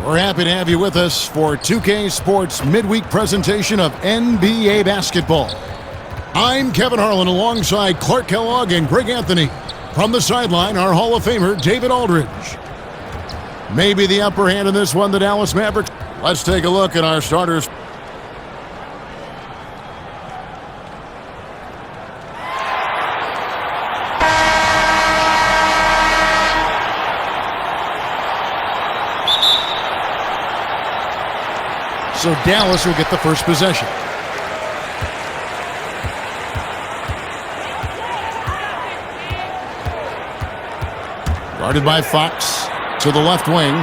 We're happy to have you with us for 2K Sports midweek presentation of NBA basketball. I'm Kevin Harlan alongside Clark Kellogg and Greg Anthony. From the sideline, our Hall of Famer, David Aldridge. Maybe the upper hand in this one, the Dallas Mavericks. Let's take a look at our starters. So Dallas will get the first possession. Guarded by Fox to the left wing.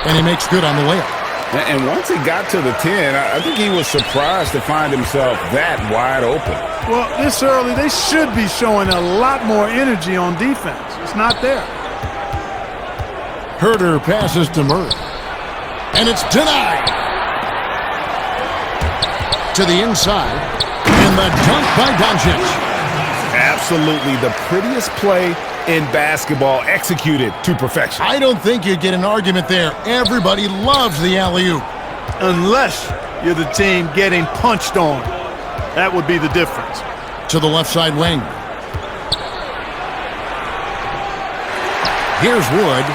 And he makes good on the layup. And once he got to the 10, I think he was surprised to find himself that wide open. Well, this early, they should be showing a lot more energy on defense. It's not there. Herter passes to Murray. And it's denied. To the inside. And the dunk by Doncic. Absolutely the prettiest play in basketball, executed to perfection. I don't think you get an argument there. Everybody loves the alley-oop. Unless you're the team getting punched on. That would be the difference. To the left side wing. Here's Wood.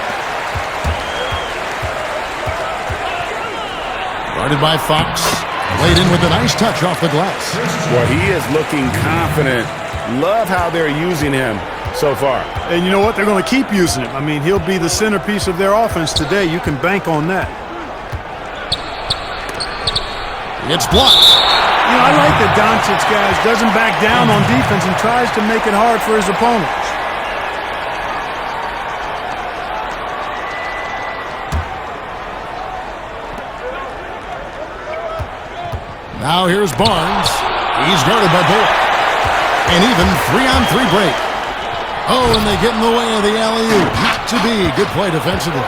Guarded by Fox. Laid in with a nice touch off the glass. Well, he is looking confident. Love how they're using him so far. And you know what? They're going to keep using him. I mean, he'll be the centerpiece of their offense today. You can bank on that. It's blocked. You know, I like that Doncic, guys, doesn't back down on defense and tries to make it hard for his opponents. Now here's Barnes. He's guarded by Bullock. An even 3-on-3 break. Oh, and they get in the way of the alley-oop. Not to be. Good play defensively.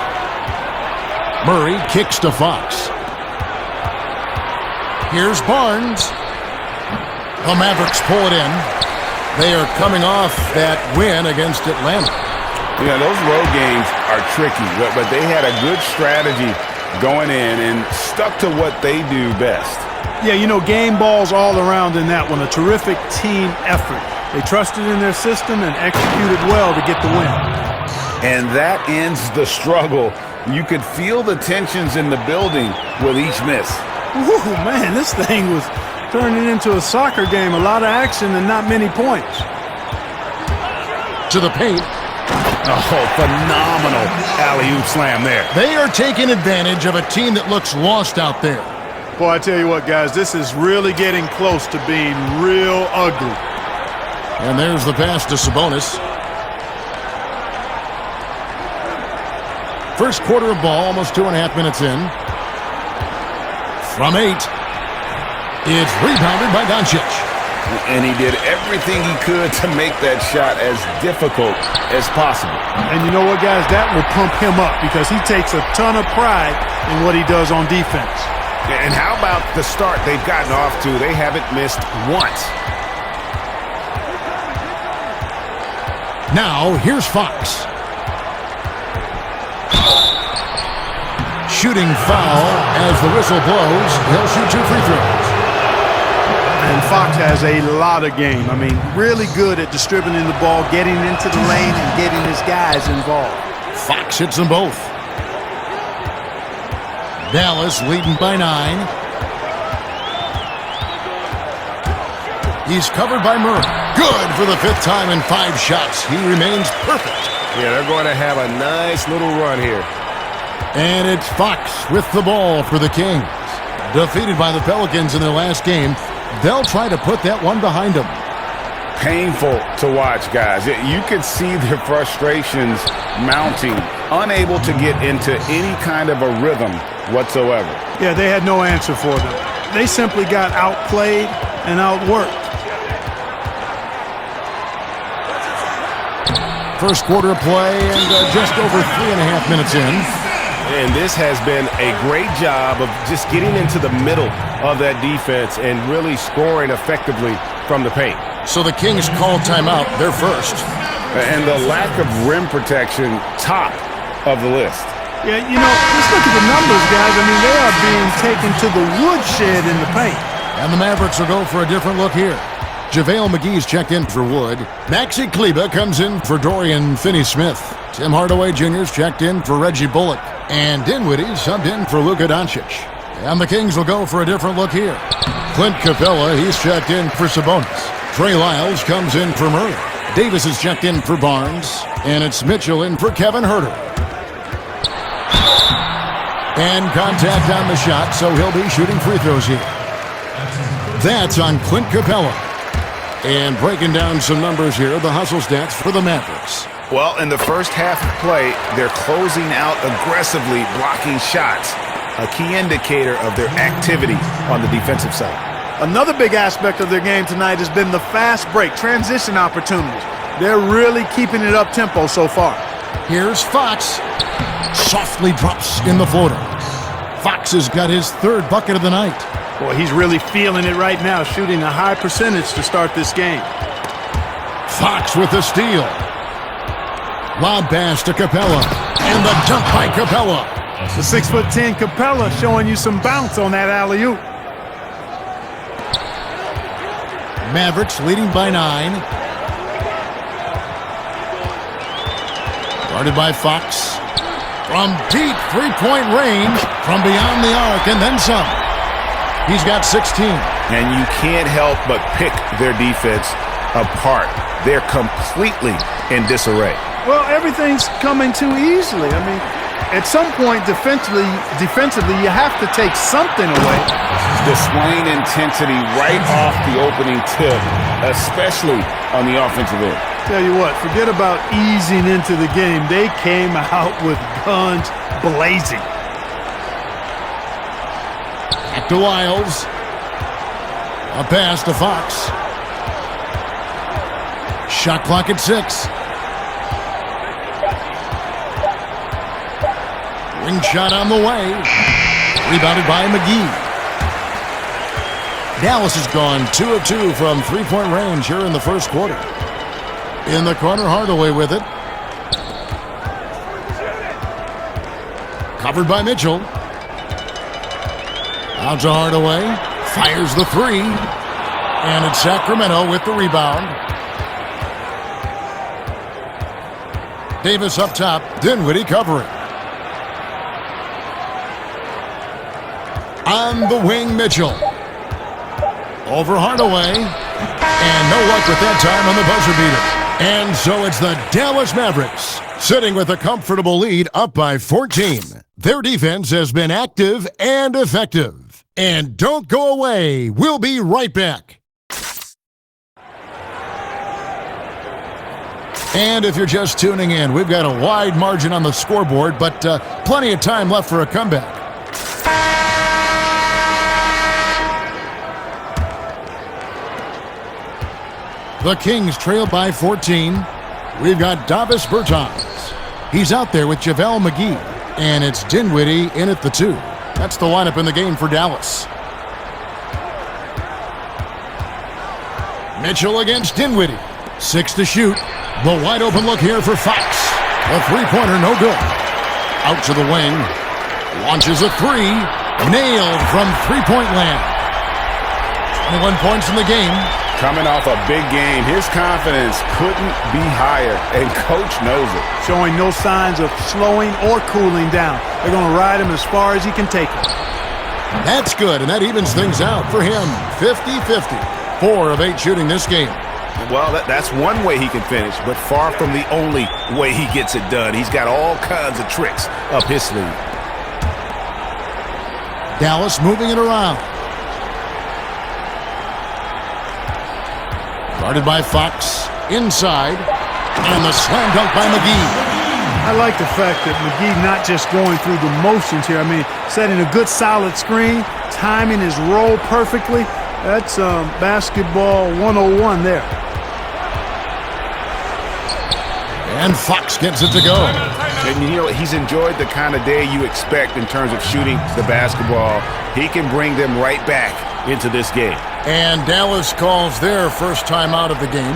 Murray kicks to Fox. Here's Barnes. The Mavericks pull it in. They are coming off that win against Atlanta. Yeah, those road games are tricky, but they had a good strategy going in and stuck to what they do best. Yeah, you know, game balls all around in that one. A terrific team effort. They trusted in their system and executed well to get the win. And that ends the struggle. You could feel the tensions in the building with each miss. Ooh, man, this thing was turning into a soccer game. A lot of action and not many points. To the paint. Oh, phenomenal alley-oop slam there. They are taking advantage of a team that looks lost out there. Boy, I tell you what, guys, this is really getting close to being real ugly. And there's the pass to Sabonis. First quarter of ball, almost 2.5 minutes in. From 8. It's rebounded by Doncic. And he did everything he could to make that shot as difficult as possible. And you know what, guys? That will pump him up because he takes a ton of pride in what he does on defense. And how about the start they've gotten off to? They haven't missed once. Now, here's Fox. Shooting foul as the whistle blows. He'll shoot 2 free throws. And Fox has a lot of game. I mean, really good at distributing the ball, getting into the lane, and getting his guys involved. Fox hits them both. Dallas leading by 9. He's covered by Murray. Good for the 5th time in 5 shots. He remains perfect. Yeah, they're going to have a nice little run here. And it's Fox with the ball for the Kings. Defeated by the Pelicans in their last game, they'll try to put that one behind them. Painful to watch, guys. You could see their frustrations mounting, unable to get into any kind of a rhythm whatsoever. Yeah, they had no answer for them. They simply got outplayed and outworked. First quarter of play and just over 3.5 minutes in. And this has been a great job of just getting into the middle of that defense and really scoring effectively from the paint. So the Kings call timeout. They're first. And the lack of rim protection, top of the list. Yeah, you know, just look at the numbers, guys. I mean, they are being taken to the woodshed in the paint. And the Mavericks will go for a different look here. JaVale McGee's checked in for Wood. Maxi Kleber comes in for Dorian Finney-Smith. Tim Hardaway Jr.'s checked in for Reggie Bullock. And Dinwiddie subbed in for Luka Doncic. And the Kings will go for a different look here. Clint Capella, he's checked in for Sabonis. Trey Lyles comes in for Murray. Davis is checked in for Barnes. And it's Mitchell in for Kevin Huerter. And contact on the shot, so he'll be shooting free throws here. That's on Clint Capella. And breaking down some numbers here, the hustle stats for the Mavericks. Well, in the first half of play, they're closing out aggressively, blocking shots, a key indicator of their activity on the defensive side. Another big aspect of their game tonight has been the fast break, transition opportunities. They're really keeping it up-tempo so far. Here's Fox. Softly drops in the floater. Fox has got his third bucket of the night. Boy, he's really feeling it right now, shooting a high percentage to start this game. Fox with the steal. Lob pass to Capella. And the dunk by Capella. The 6'10" Capella showing you some bounce on that alley-oop. Mavericks leading by 9. Guarded by Fox. From deep three-point range, from beyond the arc, and then some. He's got 16. And you can't help but pick their defense apart. They're completely in disarray. Well, everything's coming too easily. I mean, at some point defensively, you have to take something away. Displaying intensity right off the opening tip, especially on the offensive end. Tell you what, forget about easing into the game. They came out with guns blazing. Back to Lyles. A pass to Fox. Shot clock at 6. Ring shot on the way. Rebounded by McGee. Dallas has gone 2 of 2 from three-point range here in the first quarter. In the corner, Hardaway with it. Covered by Mitchell. Out to Hardaway. Fires the three. And it's Sacramento with the rebound. Davis up top. Dinwiddie covering. On the wing, Mitchell. Over Hardaway. And no luck with that time on the buzzer beater. And so it's the Dallas Mavericks sitting with a comfortable lead up by 14. Their defense has been active and effective. And don't go away. We'll be right back. And if you're just tuning in, we've got a wide margin on the scoreboard, but plenty of time left for a comeback. The Kings trail by 14. We've got Davis Bertans. He's out there with JaVale McGee. And it's Dinwiddie in at the 2. That's the lineup in the game for Dallas. Mitchell against Dinwiddie. 6 to shoot. The wide open look here for Fox. A three-pointer, no good. Out to the wing. Launches a 3. Nailed from three-point land. 21 points in the game. Coming off a big game, his confidence couldn't be higher, and Coach knows it. Showing no signs of slowing or cooling down. They're going to ride him as far as he can take him. That's good, and that evens things out for him. 50-50. 4 of 8 shooting this game. Well, that's one way he can finish, but far from the only way he gets it done. He's got all kinds of tricks up his sleeve. Dallas moving it around. Guarded by Fox, inside, and the slam dunk by McGee. I like the fact that McGee not just going through the motions here. I mean, setting a good solid screen, timing his roll perfectly. That's basketball 101 there. And Fox gets it to go. And you know, he's enjoyed the kind of day you expect in terms of shooting the basketball. He can bring them right back into this game. And Dallas calls their first time out of the game.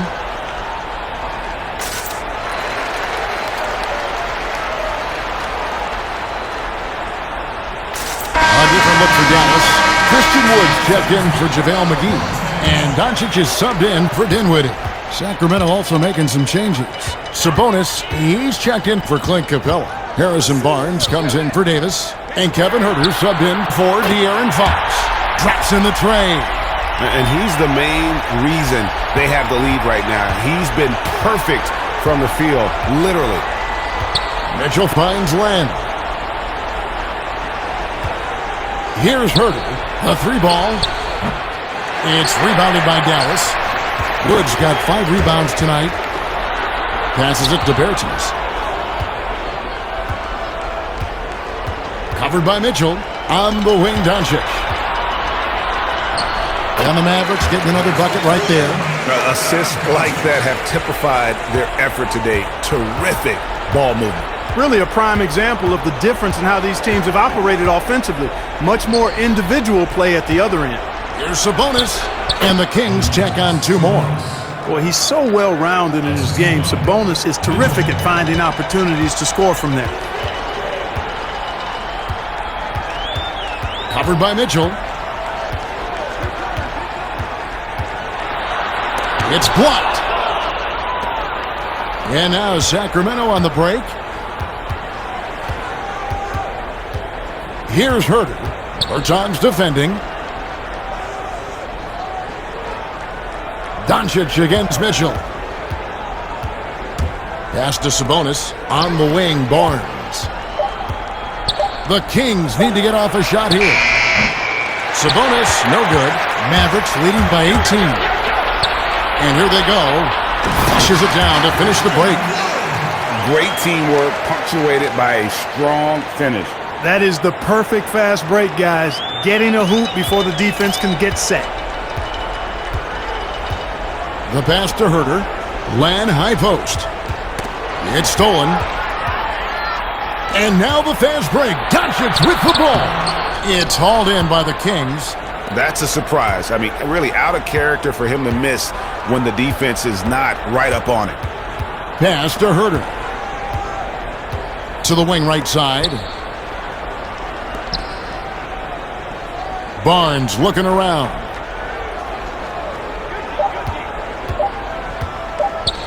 Woods checked in for JaVale McGee. And Doncic is subbed in for Dinwiddie. Sacramento also making some changes. Sabonis, he's checked in for Clint Capella. Harrison Barnes comes in for Davis. And Kevin Huerter subbed in for De'Aaron Fox. Drops in the tray. And he's the main reason they have the lead right now. He's been perfect from the field, literally. Mitchell finds Len. Here's Huerter. The three ball. It's rebounded by Dallas. Woods got 5 rebounds tonight. Passes it to Bertans. Covered by Mitchell. On the wing, Doncic. And the Mavericks getting another bucket right there. Assists like that have typified their effort today. Terrific ball movement. Really a prime example of the difference in how these teams have operated offensively. Much more individual play at the other end. Here's Sabonis. And the Kings check on 2 more. Boy, he's so well-rounded in his game. Sabonis is terrific at finding opportunities to score from there. Covered by Mitchell. It's blocked. And now Sacramento on the break. Here's Huerter. Bertans defending. Doncic against Mitchell. Pass to Sabonis. On the wing, Barnes. The Kings need to get off a shot here. Sabonis, no good. Mavericks leading by 18. And here they go. Flushes it down to finish the break. Great teamwork, punctuated by a strong finish. That is the perfect fast break, guys. Getting a hoop before the defense can get set. The pass to Huerter. Lan high post. It's stolen. And now the fast break. Doncic with the ball. It's hauled in by the Kings. That's a surprise. I mean, really out of character for him to miss when the defense is not right up on it. Pass to Huerter. To the wing right side. Barnes looking around.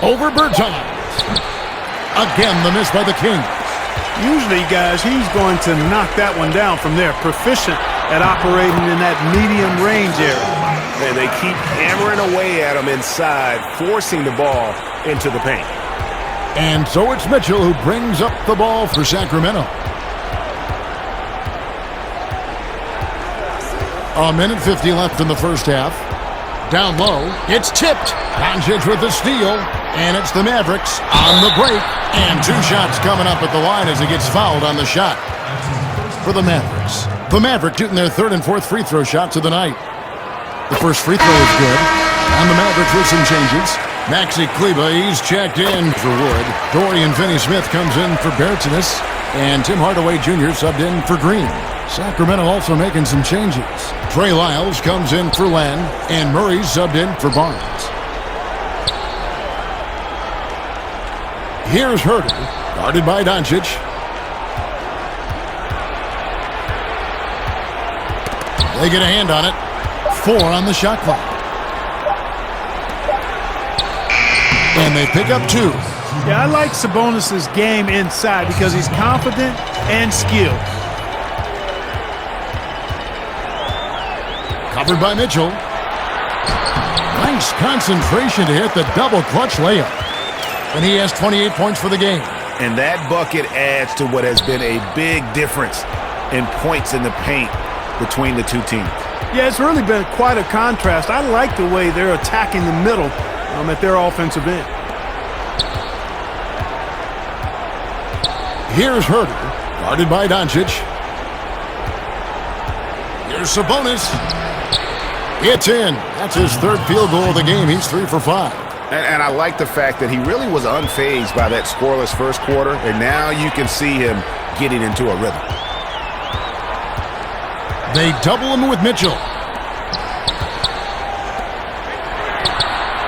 Over Bertans. Again, the miss by the Kings. Usually, guys, he's going to knock that one down from there. Proficient at operating in that medium range area. And they keep hammering away at him inside, forcing the ball into the paint. And so it's Mitchell who brings up the ball for Sacramento. A minute 50 left in the first half. Down low, it's tipped. Doncic with the steal, and it's the Mavericks on the break. And 2 shots coming up at the line as he gets fouled on the shot. For the Mavericks. The Mavericks shooting their 3rd and 4th free throw shots of the night. The first free throw is good. On the Mavericks with some changes. Maxi Kleber, he's checked in for Wood. Dorian Finney-Smith comes in for Bertans. And Tim Hardaway Jr. subbed in for Green. Sacramento also making some changes. Trey Lyles comes in for Len. And Murray subbed in for Barnes. Here's Huerter, guarded by Doncic. They get a hand on it. 4 on the shot clock. And they pick up 2. Yeah, I like Sabonis' game inside because he's confident and skilled. Covered by Mitchell. Nice concentration to hit the double clutch layup. And he has 28 points for the game. And that bucket adds to what has been a big difference in points in the paint between the two teams. Yeah, it's really been quite a contrast. I like the way they're attacking the middle at their offensive end. Here's Huerter, guarded by Doncic. Here's Sabonis. It's in. That's his 3rd field goal of the game. He's 3 for 5. And I like the fact that he really was unfazed by that scoreless first quarter, and now you can see him getting into a rhythm. They double him with Mitchell.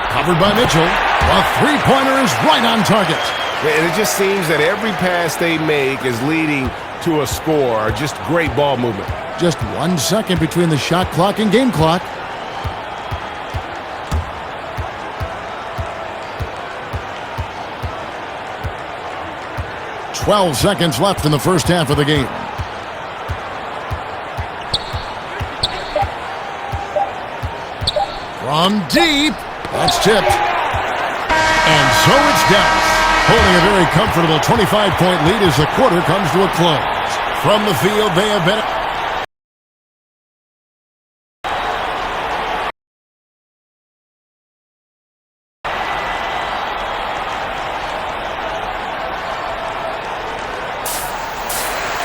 Covered by Mitchell. A 3-pointer is right on target. And it just seems that every pass they make is leading to a score or just great ball movement. Just 1 second between the shot clock and game clock. "12 seconds left in the first half of the game. From deep, that's tipped. And so it's Dallas, holding a very comfortable 25-point lead as the quarter comes to a close. From the field, they have been...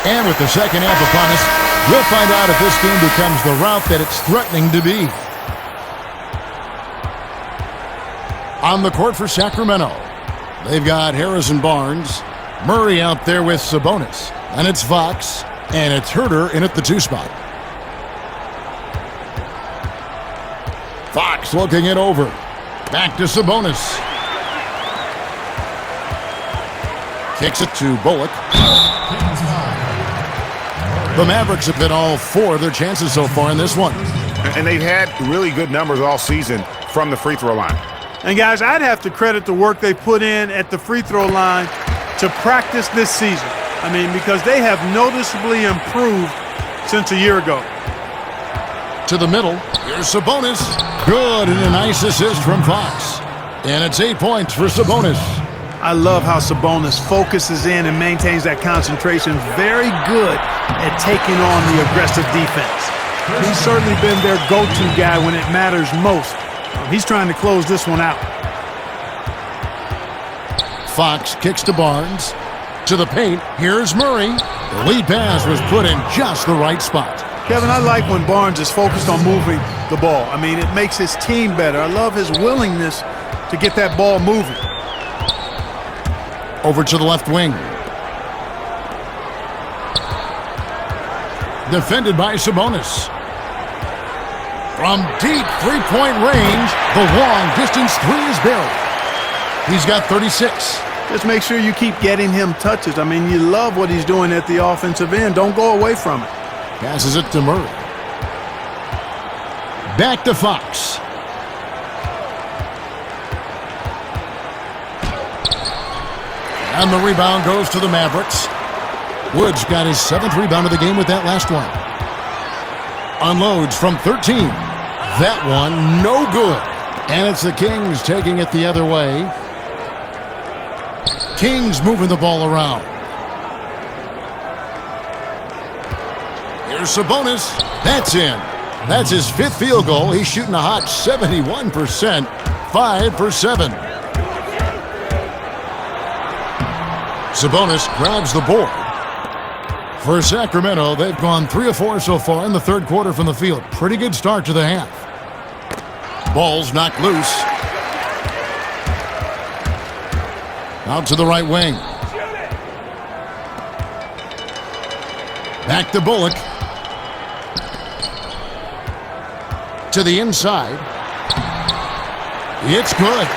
And with the second half upon us, we'll find out if this game becomes the route that it's threatening to be. On the court for Sacramento, they've got Harrison Barnes, Murray out there with Sabonis, and it's Fox, and it's Herter in at the 2 spot. Fox looking it over. Back to Sabonis. Kicks it to Bullock. The Mavericks have hit all 4 of their chances so far in this one. And they've had really good numbers all season from the free throw line. And, guys, I'd have to credit the work they put in at the free throw line to practice this season. I mean, because they have noticeably improved since a year ago. To the middle. Here's Sabonis. Good, and a nice assist from Fox. And it's 8 points for Sabonis. I love how Sabonis focuses in and maintains that concentration. Very good at taking on the aggressive defense. He's certainly been their go-to guy when it matters most. He's trying to close this one out. Fox kicks to Barnes. To the paint. Here's Murray. The lead pass was put in just the right spot. Kevin, I like when Barnes is focused on moving the ball. I mean, it makes his team better. I love his willingness to get that ball moving. Over to the left wing. Defended by Sabonis. From deep three-point range, the long-distance 3 is buried. He's got 36. Just make sure you keep getting him touches. I mean, you love what he's doing at the offensive end. Don't go away from it. Passes it to Murray. Back to Fox. And the rebound goes to the Mavericks. Woods got his 7th rebound of the game with that last one. Unloads from 13. That one, no good. And it's the Kings taking it the other way. Kings moving the ball around. Here's Sabonis. That's in. That's his 5th field goal. He's shooting a hot 71%. 5 for 7. Sabonis grabs the board. For Sacramento, they've gone 3 of 4 so far in the 3rd quarter from the field. Pretty good start to the half. Ball's knocked loose. Out to the right wing. Back to Bullock. To the inside. It's good.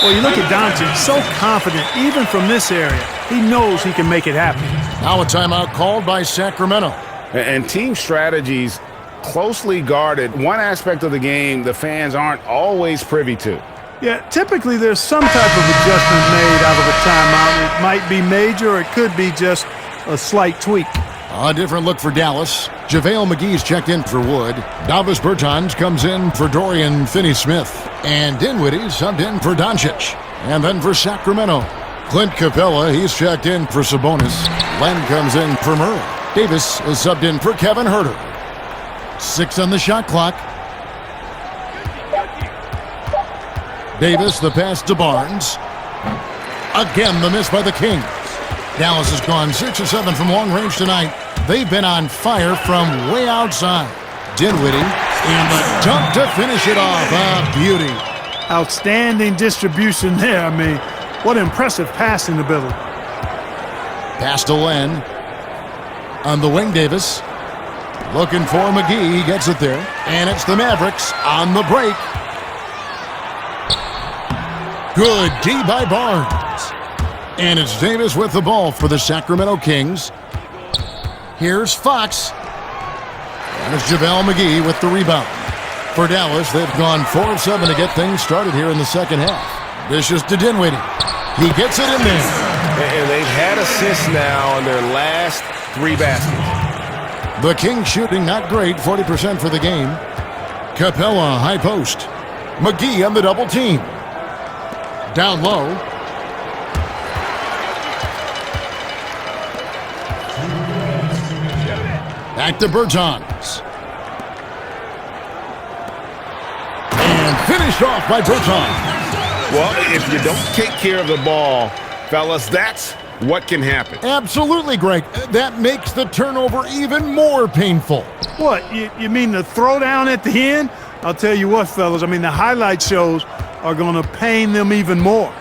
Well, you look at Doncic, so confident, even from this area. He knows he can make it happen. Now a timeout called by Sacramento. And team strategies closely guarded. One aspect of the game the fans aren't always privy to. Yeah, typically there's some type of adjustment made out of a timeout. It might be major or it could be just a slight tweak. A different look for Dallas. JaVale McGee's checked in for Wood. Davis Bertans comes in for Dorian Finney-Smith. And Dinwiddie subbed in for Doncic. And then for Sacramento, Clint Capella, he's checked in for Sabonis. Len comes in for Murray. Davis is subbed in for Kevin Herter. 6 on the shot clock. Davis, the pass to Barnes. Again, the miss by the Kings. Dallas has gone 6 of 7 from long range tonight. They've been on fire from way outside. Dinwiddie, and the dunk to finish it off. A beauty. Outstanding distribution there. I mean, what impressive passing ability. Pass to Len. On the wing, Davis. Looking for McGee. He gets it there. And it's the Mavericks on the break. Good D by Barnes. And it's Davis with the ball for the Sacramento Kings. Here's Fox. And it's JaVale McGee with the rebound. For Dallas, they've gone 4 of 7 to get things started here in the second half. Vicious to Dinwiddie. He gets it in there. And they've had assists now on their last 3 baskets. The Kings shooting not great, 40% for the game. Capella, high post. McGee on the double team. Down low. Back to Bertans. And finished off by Bertans. Well, if you don't take care of the ball, fellas, that's what can happen. Absolutely, Greg. That makes the turnover even more painful. What, you mean the throwdown at the end? I'll tell you what, fellas, I mean, the highlight shows are going to pain them even more.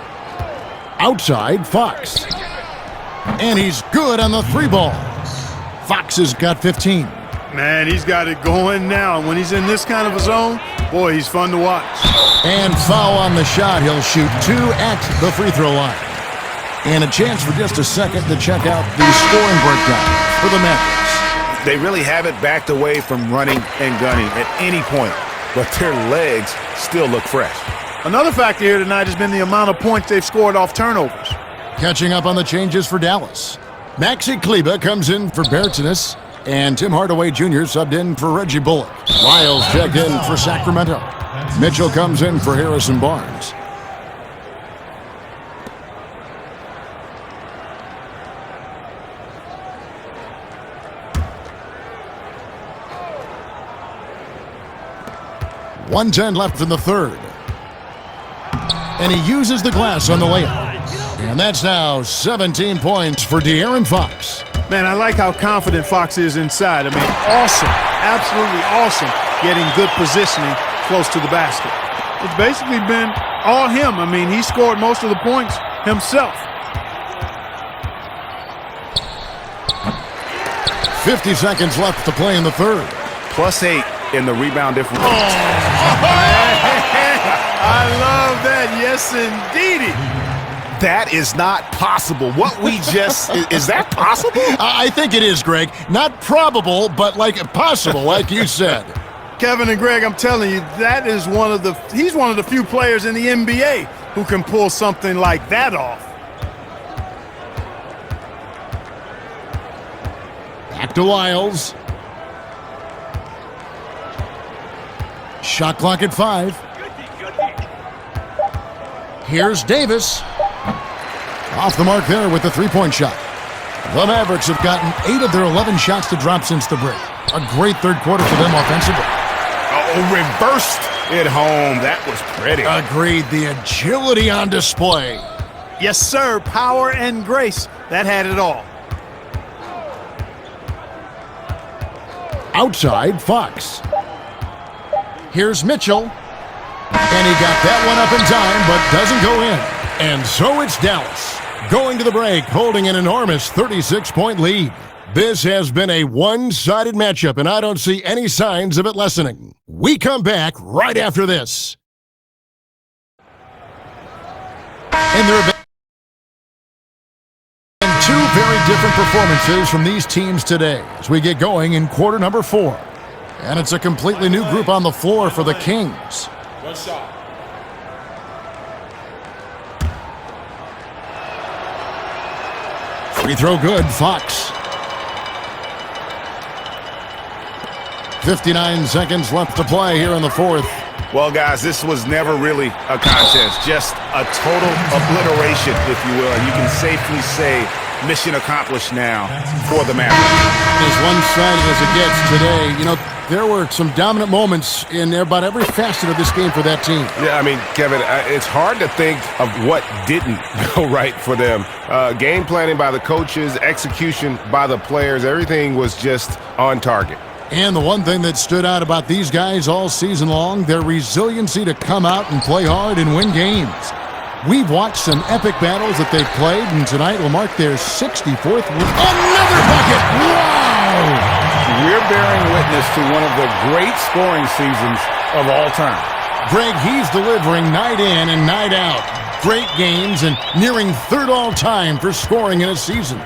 Outside, Fox. And he's good on the 3 ball. Fox has got 15. Man, he's got it going now. And when he's in this kind of a zone, boy, he's fun to watch. And foul on the shot. He'll shoot 2 at the free throw line. And a chance for just a second to check out the scoring breakdown for the Mavericks. They really haven't backed away from running and gunning at any point, but their legs still look fresh. Another factor here tonight has been the amount of points they've scored off turnovers. Catching up on the changes for Dallas. Maxi Kleber comes in for Bertans, and Tim Hardaway Jr. subbed in for Reggie Bullock. Lyles checked in for Sacramento. Mitchell comes in for Harrison Barnes. .110 left in the third. And he uses the glass on the layup. And that's now 17 points for De'Aaron Fox. Man, I like how confident Fox is inside. I mean, awesome, absolutely awesome, getting good positioning close to the basket. It's basically been all him. I mean, he scored most of the points himself. 50 seconds left to play in the third. +8 in the rebound differential. I love that. Yes, indeedy. That is not possible. What we just is that possible? I think it is, Greg. Not probable, but like possible, like you said. Kevin and Greg, I'm telling you, that is he's one of the few players in the NBA who can pull something like that off. Back to Lyles. Shot clock at 5. Here's Davis. Off the mark there with the 3-point shot. The Mavericks have gotten 8 of their 11 shots to drop since the break. A great third quarter for them offensively. Oh, reversed it home. That was pretty. Agreed. The agility on display. Yes, sir. Power and grace. That had it all. Outside, Fox. Here's Mitchell. And he got that one up in time, but doesn't go in. And so it's Dallas, going to the break, holding an enormous 36-point lead. This has been a one-sided matchup, and I don't see any signs of it lessening. We come back right after this. And there have been 2 very different performances from these teams today as we get going in quarter number 4. And it's a completely new group on the floor for the Kings. One shot. Free throw good, Fox. 59 seconds left to play here in the fourth. Well, guys, this was never really a contest, just a total obliteration, if you will. And you can safely say mission accomplished now for the Mavericks. As one-sided as it gets today, you know, there were some dominant moments in about every facet of this game for that team. Yeah, I mean, Kevin, it's hard to think of what didn't go right for them. Game planning by the coaches, execution by the players, everything was just on target. And the one thing that stood out about these guys all season long, their resiliency to come out and play hard and win games. We've watched some epic battles that they've played, and tonight will mark their 64th win. Another bucket! Wow! We're bearing witness to one of the great scoring seasons of all time. Greg, he's delivering night in and night out. Great games and nearing 3rd all-time for scoring in a season.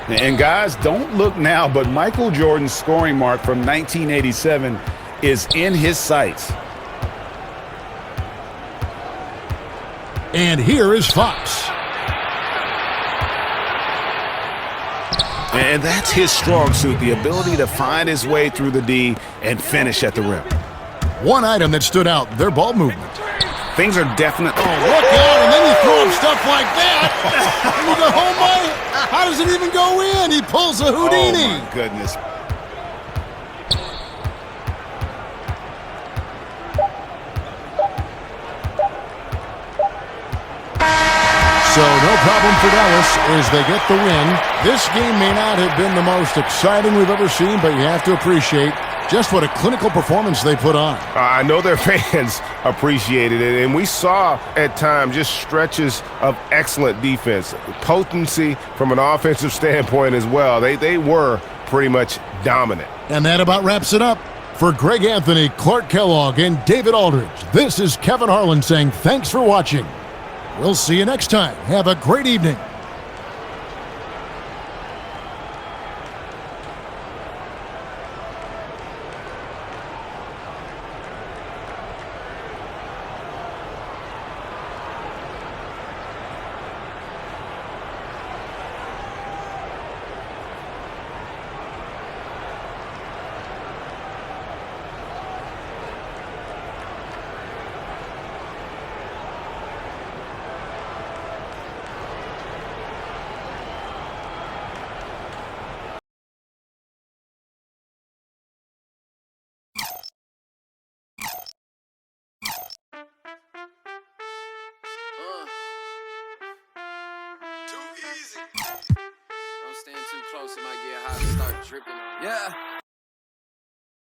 And guys, don't look now, but Michael Jordan's scoring mark from 1987 is in his sights. And here is Fox. And that's his strong suit, the ability to find his way through the D and finish at the rim. One item that stood out, their ball movement. Things are definitely... Oh, look out, and then you throw him stuff like that. And you go, oh my, how does it even go in? He pulls a Houdini. Oh, my goodness. So no problem for Dallas as they get the win. This game may not have been the most exciting we've ever seen, but you have to appreciate just what a clinical performance they put on. I know their fans appreciated it, and we saw at times just stretches of excellent defense, potency from an offensive standpoint as well. They were pretty much dominant. And that about wraps it up. For Greg Anthony, Clark Kellogg, and David Aldridge, this is Kevin Harlan saying thanks for watching. We'll see you next time. Have a great evening. Don't stand too close, it might get hot and start dripping. Yeah.